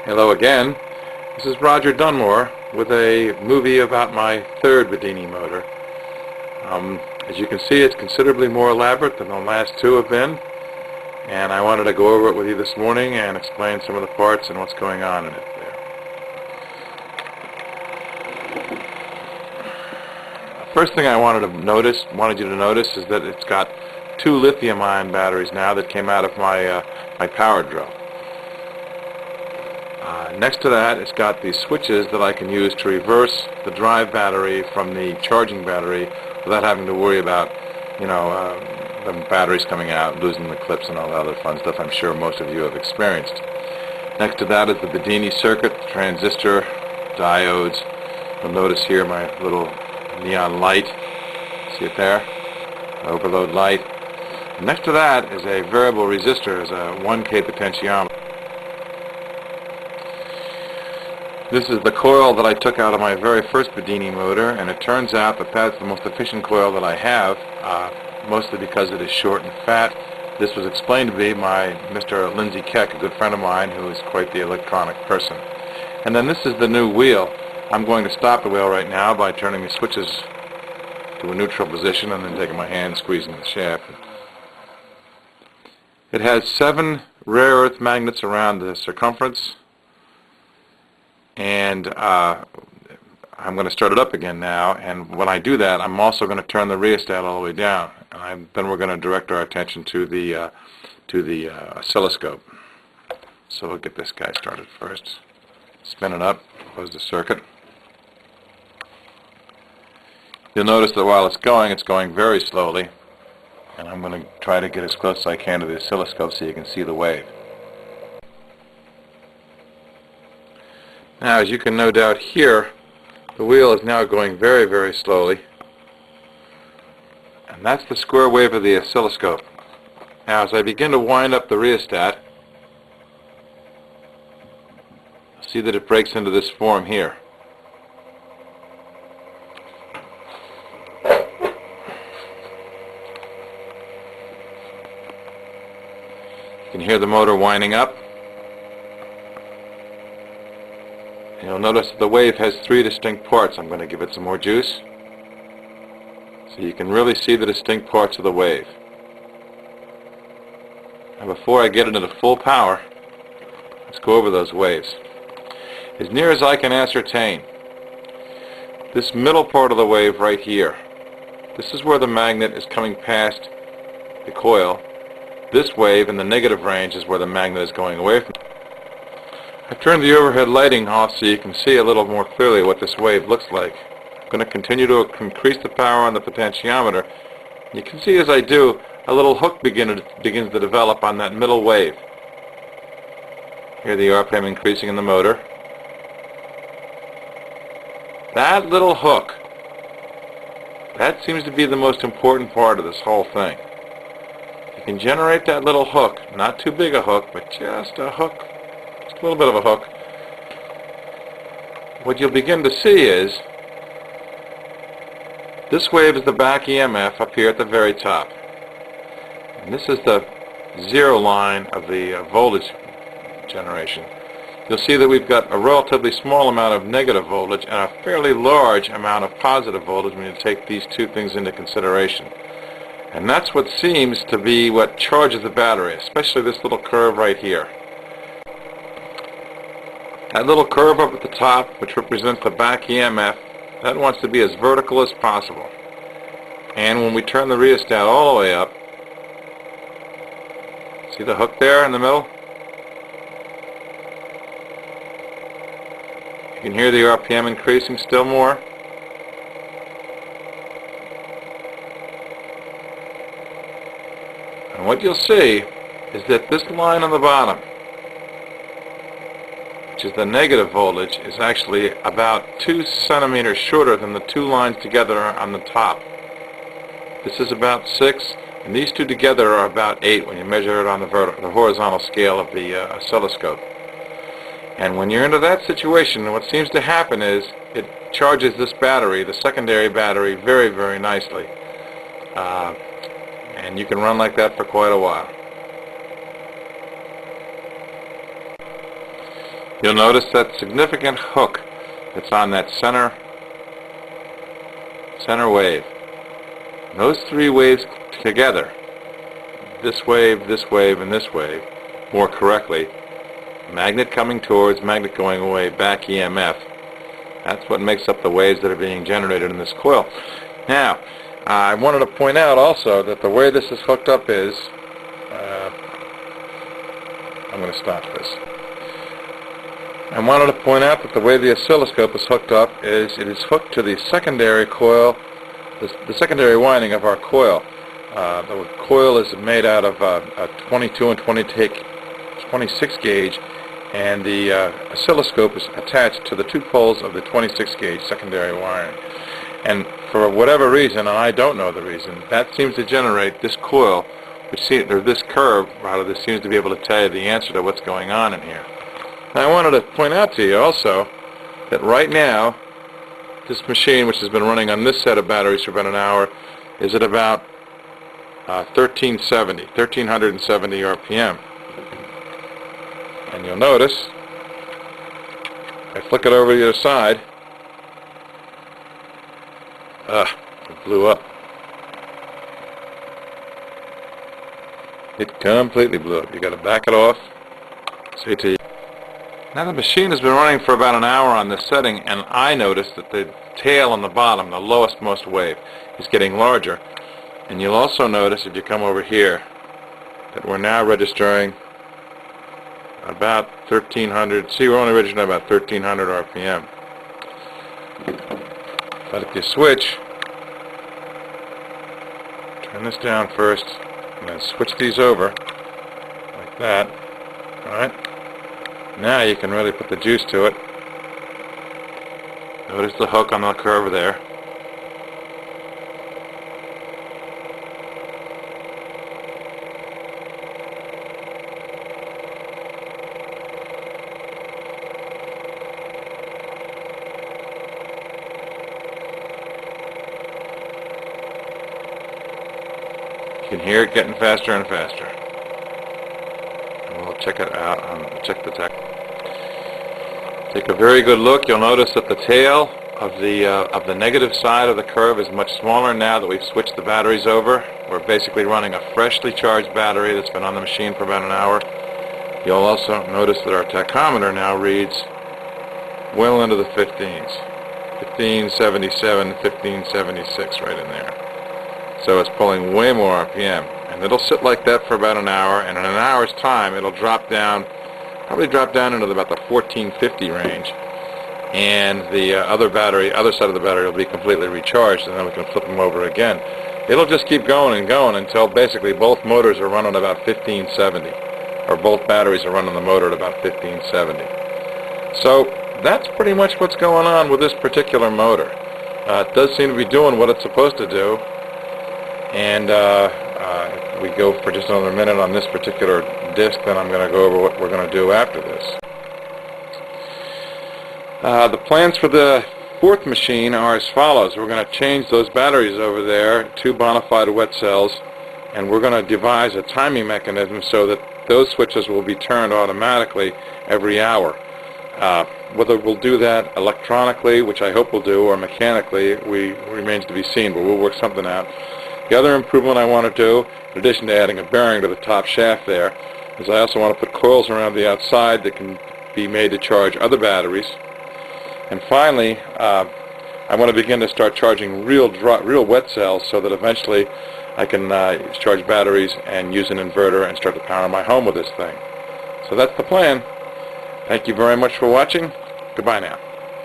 Hello again. This is Rodger Dunmore with a movie about my third Bedini motor. As you can see, it's considerably more elaborate than the last two have been, and I wanted to go over it with you this morning and explain some of the parts and what's going on in it there. First thing I wanted you to notice is that it's got two lithium-ion batteries now that came out of my power drill. Next to that, it's got these switches that I can use to reverse the drive battery from the charging battery without having to worry about, the batteries coming out, losing the clips, and all that other fun stuff I'm sure most of you have experienced. Next to that is the Bedini circuit, transistor, diodes. You'll notice here my little neon light. See it there? Overload light. Next to that is a variable resistor, is a 1K potentiometer. This is the coil that I took out of my very first Bedini motor, and it turns out that that's the most efficient coil that I have, mostly because it is short and fat. This was explained to me by Mr. Lindsay Keck, a good friend of mine who is quite the electronic person. And then this is the new wheel. I'm going to stop the wheel right now by turning the switches to a neutral position and then taking my hand and squeezing the shaft. It has 7 rare earth magnets around the circumference. And I'm going to start it up again now, and when I do that, I'm also going to turn the rheostat all the way down, and then we're going to direct our attention to the oscilloscope. So we'll get this guy started first. Spin it up, close the circuit. You'll notice that while it's going very slowly, and I'm going to try to get as close as I can to the oscilloscope so you can see the wave. Now, as you can no doubt hear, the wheel is now going very, very slowly. And that's the square wave of the oscilloscope. Now, as I begin to wind up the rheostat, see that it breaks into this form here. You can hear the motor winding up. You'll notice that the wave has 3 distinct parts. I'm going to give it some more juice so you can really see the distinct parts of the wave. Now, before I get into the full power, let's go over those waves. As near as I can ascertain, this middle part of the wave right here, this is where the magnet is coming past the coil. This wave in the negative range is where the magnet is going away from. I've turned the overhead lighting off so you can see a little more clearly what this wave looks like. I'm going to continue to increase the power on the potentiometer. You can see as I do, a little hook begins to develop on that middle wave. Hear the RPM increasing in the motor. That little hook, that seems to be the most important part of this whole thing. You can generate that little hook, not too big a hook, but just a hook. A little bit of a hook. What you'll begin to see is this wave is the back EMF up here at the very top. And this is the zero line of the voltage generation. You'll see that we've got a relatively small amount of negative voltage and a fairly large amount of positive voltage when you take these two things into consideration. And that's what seems to be what charges the battery, especially this little curve right here. That little curve up at the top, which represents the back EMF, that wants to be as vertical as possible. And when we turn the rheostat all the way up, see the hook there in the middle? You can hear the RPM increasing still more. And what you'll see is that this line on the bottom, which is the negative voltage, is actually about 2 centimeters shorter than the 2 lines together on the top. This is about 6, and these two together are about 8 when you measure it on the horizontal scale of the oscilloscope. And when you're into that situation, what seems to happen is it charges this battery, the secondary battery, very, very nicely. And you can run like that for quite a while. you'll notice that significant hook that's on that center wave. Those three waves together, this wave, and this wave, more correctly, magnet coming towards, magnet going away, back EMF. That's what makes up the waves that are being generated in this coil. Now, I wanted to point out also that the way this is hooked up is, I'm going to stop this. I wanted to point out that the way the oscilloscope is hooked up is it is hooked to the secondary coil, the secondary winding of our coil. The coil is made out of a 22 and 26 gauge, and the oscilloscope is attached to the two poles of the 26 gauge secondary wiring. And for whatever reason, and I don't know the reason, that seems to generate this coil, or this curve, rather, that seems to be able to tell you the answer to what's going on in here. Now, I wanted to point out to you also that right now, this machine, which has been running on this set of batteries for about an hour, is at about 1370 RPM. And you'll notice, I flick it over to the other side, it blew up. It completely blew up. You got to back it off. See to you. Now the machine has been running for about an hour on this setting, and I noticed that the tail on the bottom, the lowest most wave, is getting larger. And you'll also notice, if you come over here, that we're now registering about 1300. See, we're only registering about 1300 RPM. But if you switch, turn this down first, and then switch these over, like that, alright? Now you can really put the juice to it. Notice the hook on the curve there. You can hear it getting faster and faster. And we'll check it out. Check the tech. Take a very good look. You'll notice that the tail of the negative side of the curve is much smaller now that we've switched the batteries over. We're basically running a freshly charged battery that's been on the machine for about an hour. You'll also notice that our tachometer now reads well into the 15s. 1577, 1576 right in there. So it's pulling way more RPM. And it'll sit like that for about an hour, and in an hour's time it'll drop down, probably drop down into about the 1450 range. And the other side of the battery will be completely recharged, and then we can flip them over again. It'll just keep going and going until basically both motors are running about 1570, or both batteries are running the motor at about 1570. So that's pretty much what's going on with this particular motor. It does seem to be doing what it's supposed to do, and if we go for just another minute on this particular disc, then I'm going to go over what we're going to do after this. The plans for the fourth machine are as follows. We're going to change those batteries over there to bona fide wet cells, and we're going to devise a timing mechanism so that those switches will be turned automatically every hour. Whether we'll do that electronically, which I hope we'll do, or mechanically, remains to be seen, but we'll work something out. The other improvement I want to do, in addition to adding a bearing to the top shaft there, is I also want to put coils around the outside that can be made to charge other batteries. And finally, I want to begin to start charging real wet cells so that eventually I can charge batteries and use an inverter and start to power my home with this thing. So that's the plan. Thank you very much for watching. Goodbye now.